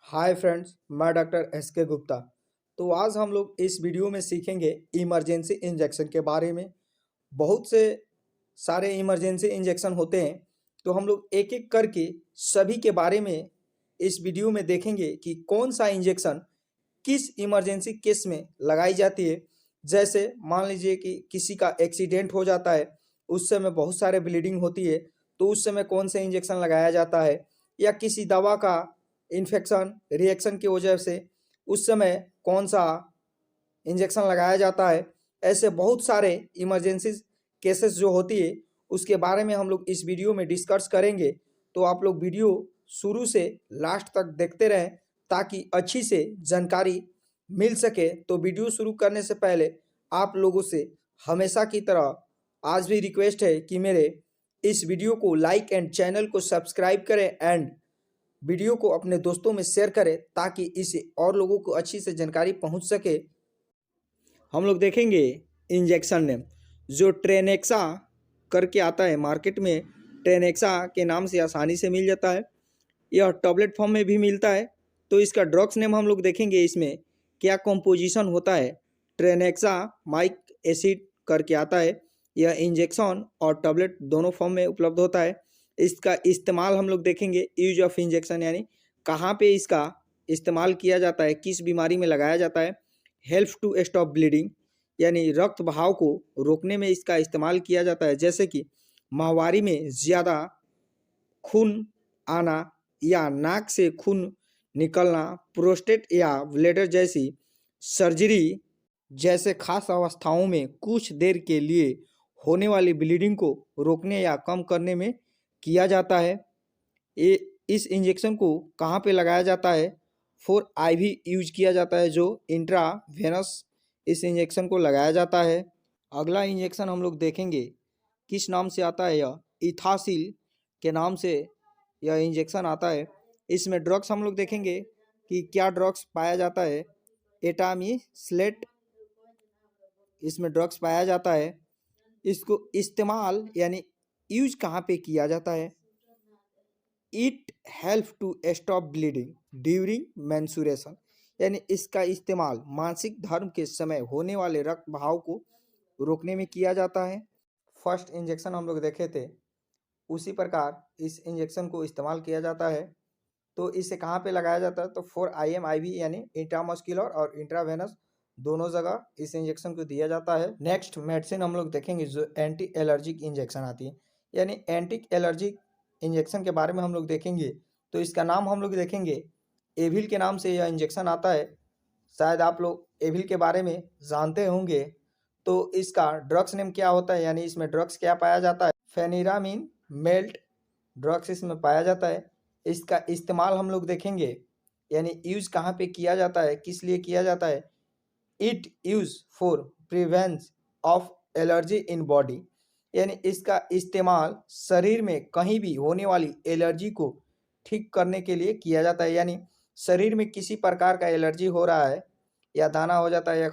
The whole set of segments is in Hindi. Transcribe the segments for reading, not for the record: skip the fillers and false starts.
हाय फ्रेंड्स, मैं डॉक्टर एस के गुप्ता। तो आज हम लोग इस वीडियो में सीखेंगे इमरजेंसी इंजेक्शन के बारे में। बहुत से सारे इमरजेंसी इंजेक्शन होते हैं, तो हम लोग एक एक करके सभी के बारे में इस वीडियो में देखेंगे कि कौन सा इंजेक्शन किस इमरजेंसी केस में लगाई जाती है। जैसे मान लीजिए कि किसी का एक्सीडेंट हो जाता है, उस समय बहुत सारे ब्लीडिंग होती है, तो उस समय कौन सा इंजेक्शन लगाया जाता है, या किसी दवा का इन्फेक्शन रिएक्शन की वजह से उस समय कौन सा इंजेक्शन लगाया जाता है। ऐसे बहुत सारे इमरजेंसी केसेस जो होती है, उसके बारे में हम लोग इस वीडियो में डिस्कस करेंगे। तो आप लोग वीडियो शुरू से लास्ट तक देखते रहें ताकि अच्छी से जानकारी मिल सके। तो वीडियो शुरू करने से पहले आप लोगों से हमेशा की तरह आज भी रिक्वेस्ट है कि मेरे इस वीडियो को लाइक एंड चैनल को सब्सक्राइब करें एंड वीडियो को अपने दोस्तों में शेयर करें ताकि इससे और लोगों को अच्छी से जानकारी पहुंच सके। हम लोग देखेंगे इंजेक्शन नेम जो ट्रेनेक्सा करके आता है मार्केट में। ट्रेनेक्सा के नाम से आसानी से मिल जाता है, यह टैबलेट फॉर्म में भी मिलता है। तो इसका ड्रग्स नेम हम लोग देखेंगे, इसमें क्या कॉम्पोजिशन होता है। ट्रेनेक्सा माइक एसिड करके आता है, यह इंजेक्शन और टैबलेट दोनों फॉर्म में उपलब्ध होता है। इसका इस्तेमाल हम लोग देखेंगे, यूज ऑफ इंजेक्शन यानी कहाँ पे इसका इस्तेमाल किया जाता है, किस बीमारी में लगाया जाता है। हेल्प टू स्टॉप ब्लीडिंग यानी रक्त बहाव को रोकने में इसका इस्तेमाल किया जाता है। जैसे कि माहवारी में ज़्यादा खून आना या नाक से खून निकलना, प्रोस्टेट या ब्लैडर जैसी सर्जरी जैसे खास अवस्थाओं में कुछ देर के लिए होने वाली ब्लीडिंग को रोकने या कम करने में किया जाता है। ये इस इंजेक्शन को कहाँ पे लगाया जाता है, फॉर आईवी यूज किया जाता है, जो इंट्रावेनस इस इंजेक्शन को लगाया जाता है। अगला इंजेक्शन हम लोग देखेंगे किस नाम से आता है, यह इथासिल के नाम से यह इंजेक्शन आता है। इसमें ड्रग्स हम लोग देखेंगे कि क्या ड्रग्स पाया जाता है। एटामिस्लेट इसमें ड्रग्स पाया जाता है। इसको इस्तेमाल यानी यूज कहाँ पे किया जाता है। It help to stop bleeding during menstruation यानी इसका इस्तेमाल मासिक धर्म के समय होने वाले रक्त बहाव को रोकने में किया जाता है। फर्स्ट इंजेक्शन हम लोग देखे थे, उसी प्रकार इस इंजेक्शन को इस्तेमाल किया जाता है। तो इसे कहाँ पे लगाया जाता है, तो फॉर IM IV यानी इंट्रामस्कुलर और इंट्रावेनस दोनों जगह इस इंजेक्शन को दिया जाता है। नेक्स्ट मेडिसिन हम लोग देखेंगे जो एंटी एलर्जिक इंजेक्शन आती है, यानी एंटी एलर्जिक इंजेक्शन के बारे में हम लोग देखेंगे। तो इसका नाम हम लोग देखेंगे एविल के नाम से यह इंजेक्शन आता है। शायद आप लोग एविल के बारे में जानते होंगे। तो इसका ड्रग्स नेम क्या होता है, यानी इसमें ड्रग्स क्या पाया जाता है। फेनिरामिन मेल्ट ड्रग्स इसमें पाया जाता है। इसका इस्तेमाल हम लोग देखेंगे, यानी यूज कहाँ पे किया जाता है, किस लिए किया जाता है। It use for prevention of allergy in body यानी इसका इस्तेमाल शरीर में कहीं भी होने वाली एलर्जी को ठीक करने के लिए किया जाता है। यानी शरीर में किसी प्रकार का एलर्जी हो रहा है, या दाना हो जाता है, या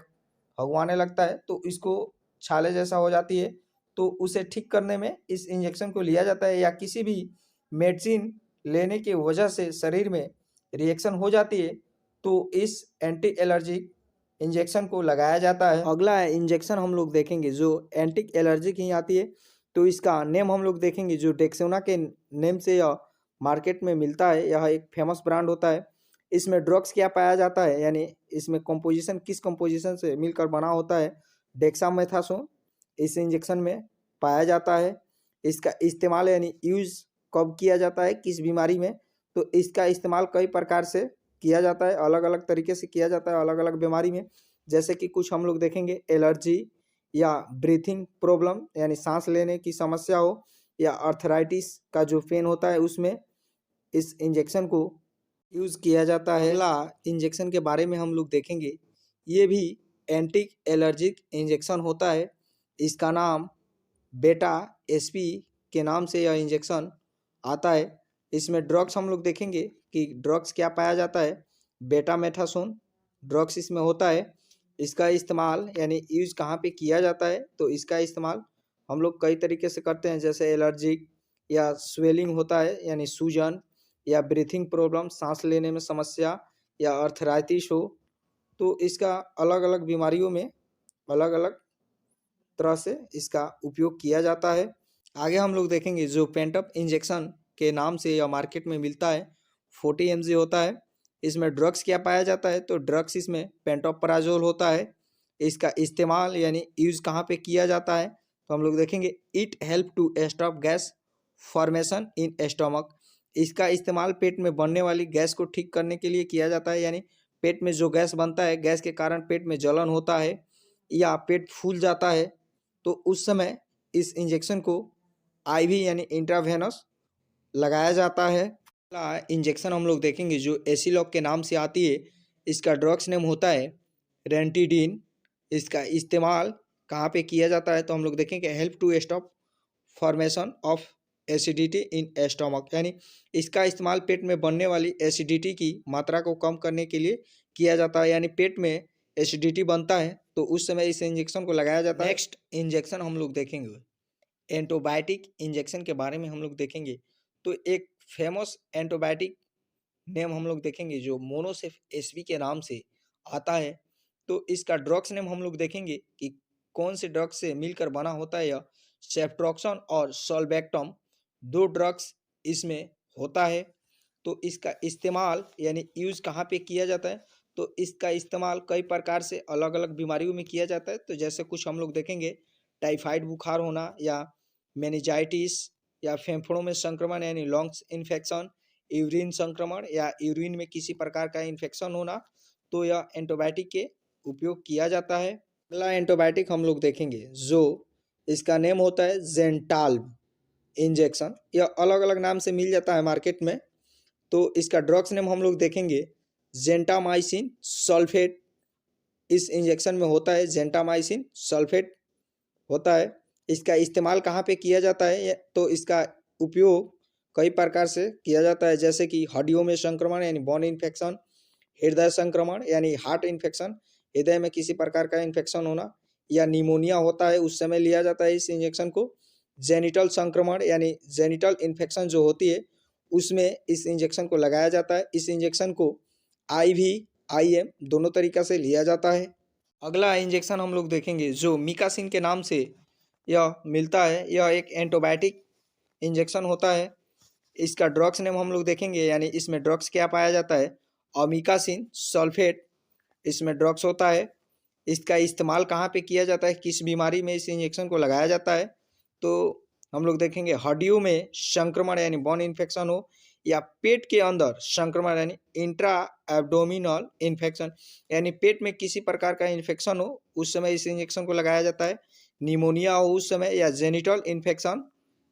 भगवाने लगता है, तो इसको छाले जैसा हो जाती है, तो उसे ठीक करने में इस इंजेक्शन को लिया जाता है। या किसी भी मेडिसिन लेने की वजह से शरीर में रिएक्शन हो जाती है, तो इस एंटी एलर्जिक इंजेक्शन को लगाया जाता है। अगला इंजेक्शन हम लोग देखेंगे जो एंटी एलर्जिक ही आती है। तो इसका नेम हम लोग देखेंगे जो डेक्सोना के नेम से यह मार्केट में मिलता है, यह एक फेमस ब्रांड होता है। इसमें ड्रग्स क्या पाया जाता है, यानी इसमें कंपोजिशन किस कंपोजिशन से मिलकर बना होता है। डेक्सामेथासोन इस इंजेक्शन में पाया जाता है। इसका इस्तेमाल यानी यूज कब किया जाता है, किस बीमारी में, तो इसका इस्तेमाल कई प्रकार से किया जाता है, अलग अलग तरीके से किया जाता है अलग अलग बीमारी में। जैसे कि कुछ हम लोग देखेंगे एलर्जी या ब्रीथिंग प्रॉब्लम यानी सांस लेने की समस्या हो, या अर्थराइटिस का जो पेन होता है उसमें इस इंजेक्शन को यूज़ किया जाता है। अगला इंजेक्शन के बारे में हम लोग देखेंगे, ये भी एंटी एलर्जिक इंजेक्शन होता है। इसका नाम बेटा SP के नाम से यह इंजेक्शन आता है। इसमें ड्रग्स हम लोग देखेंगे कि ड्रग्स क्या पाया जाता है। बेटामेथासोन ड्रग्स इसमें होता है। इसका इस्तेमाल यानी यूज कहाँ पे किया जाता है, तो इसका इस्तेमाल हम लोग कई तरीके से करते हैं, जैसे एलर्जिक या स्वेलिंग होता है यानी सूजन, या ब्रीथिंग प्रॉब्लम, सांस लेने में समस्या या अर्थराइटिस हो, तो इसका अलग अलग बीमारियों में अलग अलग तरह से इसका उपयोग किया जाता है। आगे हम लोग देखेंगे जो पेंटअप इंजेक्शन के नाम से यह मार्केट में मिलता है 40 mg होता है। इसमें ड्रग्स क्या पाया जाता है, तो ड्रग्स इसमें पेंटोप्राजोल होता है। इसका इस्तेमाल यानी यूज कहाँ पे किया जाता है, तो हम लोग देखेंगे it help to stop gas formation in stomach. इसका इस्तेमाल पेट में बनने वाली गैस को ठीक करने के लिए किया जाता है, यानी पेट में जो गैस बनता है, गैस के कारण पेट में जलन होता है या पेट फूल जाता है, तो उस समय इस इंजेक्शन को आईवी यानी इंट्रावेनस लगाया जाता है। इंजेक्शन हम लोग देखेंगे जो एसिलॉक के नाम से आती है, इसका ड्रग्स नेम होता है रेंटिडीन। इसका इस्तेमाल कहाँ पे किया जाता है, तो हम लोग देखेंगे help to stop formation of acidity in stomach, यानी इसका इस्तेमाल पेट में बनने वाली एसिडिटी की मात्रा को कम करने के लिए किया जाता है, यानी पेट में एसिडिटी बनता है तो उस समय इस इंजेक्शन को लगाया जाता है। नेक्स्ट इंजेक्शन हम लोग देखेंगे एंटीबायोटिक इंजेक्शन के बारे में हम लोग देखेंगे। तो एक फेमस एंटीबायोटिक नेम हम लोग देखेंगे जो मोनोसेफ एसवी के नाम से आता है। तो इसका ड्रग्स नेम हम लोग देखेंगे कि कौन से ड्रग्स से मिलकर बना होता है। यह सेफ्ट्रोक्सन और सॉल्बेक्टम दो ड्रग्स इसमें होता है। तो इसका इस्तेमाल यानी यूज कहाँ पे किया जाता है, तो इसका इस्तेमाल कई प्रकार से अलग अलग बीमारियों में किया जाता है। तो जैसे कुछ हम लोग देखेंगे टाइफाइड बुखार होना या मेनिजाइटिस या फेफड़ों में संक्रमण यानी लंग्स इन्फेक्शन, यूरिन संक्रमण या यूरिन में किसी प्रकार का इन्फेक्शन होना, तो यह एंटीबायोटिक के उपयोग किया जाता है। अगला एंटीबायोटिक हम लोग देखेंगे जो इसका नेम होता है जेंटाल्ब इंजेक्शन। यह अलग अलग नाम से मिल जाता है मार्केट में। तो इसका ड्रग्स नेम हम लोग देखेंगे जेंटामाइसिन सल्फेट इस इंजेक्शन में होता है, जेंटामाइसिन सल्फेट होता है। इसका इस्तेमाल कहाँ पे किया जाता है, तो इसका उपयोग कई प्रकार से किया जाता है, जैसे कि हड्डियों में संक्रमण यानी बोन इन्फेक्शन, हृदय संक्रमण यानी हार्ट इन्फेक्शन, हृदय में किसी प्रकार का इन्फेक्शन होना या निमोनिया होता है उस समय लिया जाता है इस इंजेक्शन को। जेनिटल संक्रमण यानी जेनिटल इन्फेक्शन जो होती है उसमें इस इंजेक्शन को लगाया जाता है। इस इंजेक्शन को आईवी आईएम दोनों तरीक़ा से लिया जाता है। अगला इंजेक्शन हम लोग देखेंगे जो मिकासिन के नाम से यह मिलता है। यह एक एंटीबायोटिक इंजेक्शन होता है। इसका ड्रग्स नेम हम लोग देखेंगे, यानी इसमें ड्रग्स क्या पाया जाता है, अमिकासिन सल्फेट इसमें ड्रग्स होता है। इसका इस्तेमाल कहाँ पे किया जाता है, किस बीमारी में इस इंजेक्शन को लगाया जाता है, तो हम लोग देखेंगे हड्डियों में संक्रमण यानी बोन इन्फेक्शन हो या पेट के अंदर संक्रमण यानी इंट्रा एब्डोमिनल इन्फेक्शन, यानी पेट में किसी प्रकार का इन्फेक्शन हो उस समय इस इंजेक्शन को लगाया जाता है। निमोनिया हो उस समय या जेनिटल इन्फेक्शन,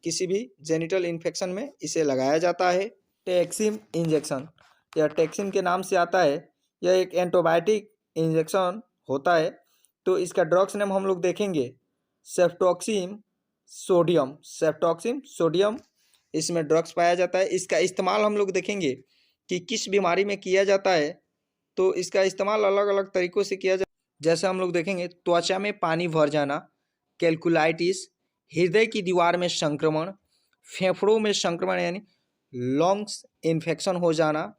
किसी भी जेनिटल इन्फेक्शन में इसे लगाया जाता है। टैक्सिम इंजेक्शन, यह टैक्सिम के नाम से आता है। यह एक एंटीबायोटिक इंजेक्शन होता है। तो इसका ड्रग्स नेम हम लोग देखेंगे सेफ्टोक्सिम सोडियम, सेफ्टोक्सिम सोडियम इसमें ड्रग्स पाया जाता है। इसका इस्तेमाल हम लोग देखेंगे कि किस बीमारी में किया जाता है, तो इसका इस्तेमाल अलग अलग तरीक़ों से किया जाता है। जैसे हम लोग देखेंगे त्वचा में पानी भर जाना, कैलकुलाइटिस, हृदय की दीवार में संक्रमण, फेफड़ों में संक्रमण यानी लंग्स इन्फेक्शन हो जाना,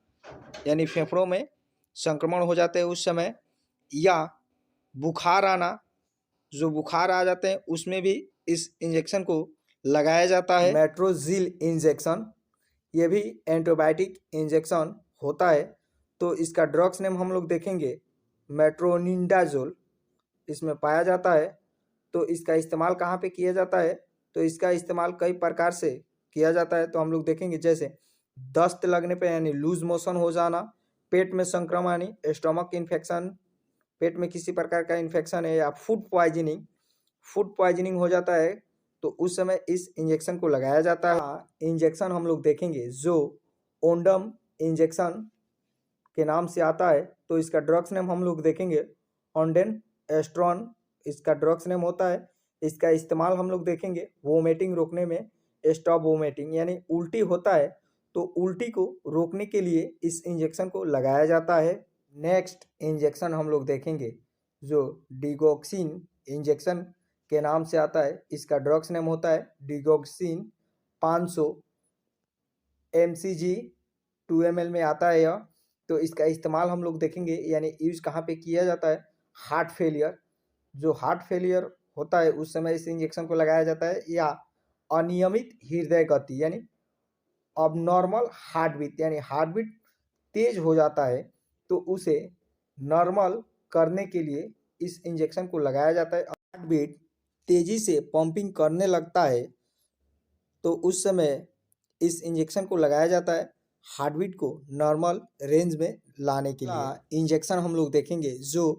यानी फेफड़ों में संक्रमण हो जाते हैं उस समय, या बुखार आना, जो बुखार आ जाते हैं उसमें भी इस इंजेक्शन को लगाया जाता है। मेट्रोजिल इंजेक्शन, ये भी एंटीबायोटिक इंजेक्शन होता है। तो इसका ड्रग्स नेम हम लोग देखेंगे मेट्रोनिडाजोल इसमें पाया जाता है। तो इसका इस्तेमाल कहाँ पे किया जाता है, तो इसका इस्तेमाल कई प्रकार से किया जाता है। तो हम लोग देखेंगे जैसे दस्त लगने पे यानी लूज मोशन हो जाना, पेट में संक्रमण यानी स्टमक इन्फेक्शन, पेट में किसी प्रकार का इन्फेक्शन है, या फूड पॉइजनिंग हो जाता है तो उस समय इस इंजेक्शन को लगाया जाता है। इंजेक्शन हम लोग देखेंगे जो ओंडम इंजेक्शन के नाम से आता है। तो इसका ड्रग्स नेम हम लोग देखेंगे ऑन्डेन एस्ट्रॉन इसका ड्रग्स नेम होता है। इसका इस्तेमाल हम लोग देखेंगे वोमिटिंग रोकने में, स्टॉप वोमिटिंग यानी उल्टी होता है तो उल्टी को रोकने के लिए इस इंजेक्शन को लगाया जाता है। नेक्स्ट इंजेक्शन हम लोग देखेंगे जो डिगोक्सिन इंजेक्शन के नाम से आता है। इसका ड्रग्स नेम होता है डिगोक्सिन 500 mcg 2 ml में आता है यह। तो इसका इस्तेमाल हम लोग देखेंगे, यानी यूज़ कहाँ पे किया जाता है। हार्ट फेलियर, जो हार्ट फेलियर होता है उस समय इस इंजेक्शन को लगाया जाता है, या अनियमित हृदय गति यानी अबनॉर्मल हार्ट बीट, यानी हार्ट बीट तेज हो जाता है तो उसे नॉर्मल करने के लिए इस इंजेक्शन को लगाया जाता है। हार्ट बीट तेजी से पंपिंग करने लगता है तो उस समय इस इंजेक्शन को लगाया जाता है हार्ट बीट को नॉर्मल रेंज में लाने के लिए। इंजेक्शन हम लोग देखेंगे जो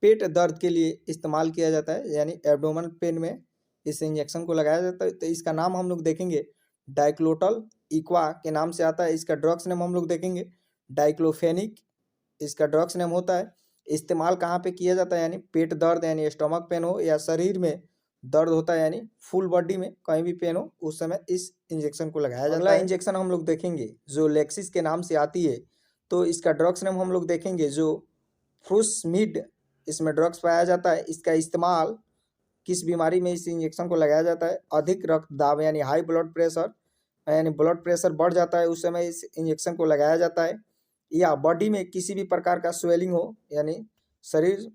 पेट दर्द के लिए इस्तेमाल किया जाता है, यानी एब्डोमेनल पेन में इस इंजेक्शन को लगाया जाता है। तो इसका नाम हम लोग देखेंगे डाइक्लोटल इक्वा के नाम से आता है। इसका ड्रग्स नेम हम लोग देखेंगे डाइक्लोफेनिक, इसका ड्रग्स नेम होता है। इस्तेमाल कहाँ पे किया जाता है, यानी पेट दर्द यानी स्टमक पेन हो, या शरीर में दर्द होता है यानी फुल बॉडी में कहीं भी पेन हो, उस समय इस इंजेक्शन को लगाया जाता है। अगला इंजेक्शन हम लोग देखेंगे जो लेक्सिस के नाम से आती है। तो इसका ड्रग्स नेम हम लोग देखेंगे जो फ्रूसमिड, इसमें ड्रग्स पाया जाता है। इसका इस्तेमाल किस बीमारी में इस इंजेक्शन को लगाया जाता है, अधिक रक्तदाब यानी हाई ब्लड प्रेशर, यानी ब्लड प्रेशर बढ़ जाता है उस समय इस इंजेक्शन को लगाया जाता है। या बॉडी में किसी भी प्रकार का स्वेलिंग हो, यानी शरीर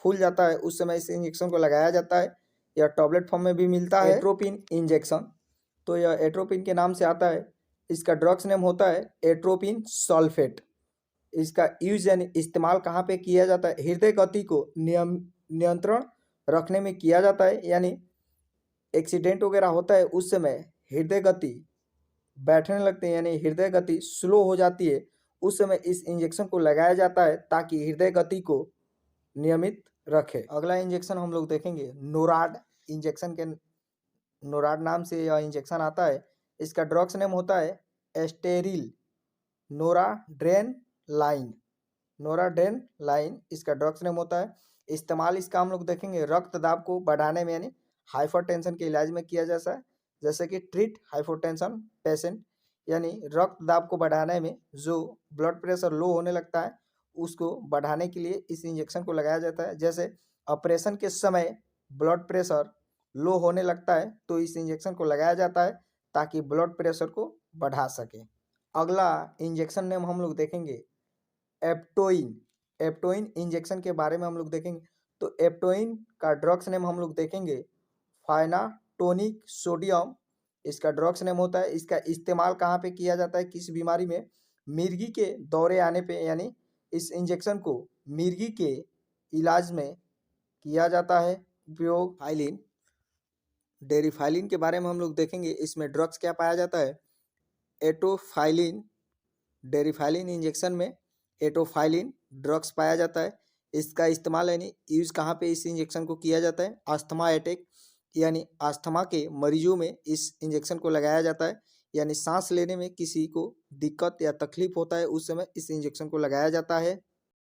फूल जाता है, उस समय इस इंजेक्शन को लगाया जाता है। यह टैबलेट फॉर्म में भी मिलता है। एट्रोपिन इंजेक्शन, तो यह एट्रोपिन के नाम से आता है। इसका ड्रग्स नेम होता है एट्रोपिन सल्फेट। इसका यूज यानी इस्तेमाल कहाँ पे किया जाता है, हृदय गति को नियंत्रण रखने में किया जाता है। यानी एक्सीडेंट वगैरह होता है उस समय हृदय गति बैठने लगते हैं, यानी हृदय गति स्लो हो जाती है, उस समय इस इंजेक्शन को लगाया जाता है ताकि हृदय गति को नियमित रखे। अगला इंजेक्शन हम लोग देखेंगे नोराड इंजेक्शन के, नोराड नाम से यह इंजेक्शन आता है। इसका ड्रग्स नेम होता है एस्टेरिल नोराड्रेन लाइन, नोराड्रेन लाइन इसका ड्रग्स नेम होता है। इस्तेमाल इसका हम लोग देखेंगे रक्तदाब को बढ़ाने में, यानी हाइपरटेंशन के इलाज में किया जाता है, जैसे कि ट्रीट हाइपरटेंशन पेशेंट, यानी रक्तदाब को बढ़ाने में, जो ब्लड प्रेशर लो होने लगता है उसको बढ़ाने के लिए इस इंजेक्शन को लगाया जाता है। जैसे ऑपरेशन के समय ब्लड प्रेशर लो होने लगता है तो इस इंजेक्शन को लगाया जाता है ताकि ब्लड प्रेशर को बढ़ा सके। अगला इंजेक्शन नेम हम लोग देखेंगे एप्टोइन, एप्टोइन इंजेक्शन के बारे में हम लोग देखेंगे। तो एप्टोइन का ड्रग्स नेम हम लोग देखेंगे फाइनाटोनिक सोडियम, इसका ड्रग्स नेम होता है। इसका इस्तेमाल कहाँ पे किया जाता है, किस बीमारी में, मिर्गी के दौरे आने पे, यानी इस इंजेक्शन को मिर्गी के इलाज में किया जाता है उपयोग। फाइलिन, डेरिफाइलिन के बारे में हम लोग देखेंगे। इसमें ड्रग्स क्या पाया जाता है, एटोफाइलिन, डेरिफाइलिन इंजेक्शन में एटोफाइलिन ड्रग्स पाया जाता है। इसका इस्तेमाल यानी यूज कहाँ पे इस इंजेक्शन को किया जाता है, अस्थमा अटैक यानी अस्थमा के मरीजों में इस इंजेक्शन को लगाया जाता है। यानी सांस लेने में किसी को दिक्कत या तकलीफ होता है उस समय इस इंजेक्शन को लगाया जाता है।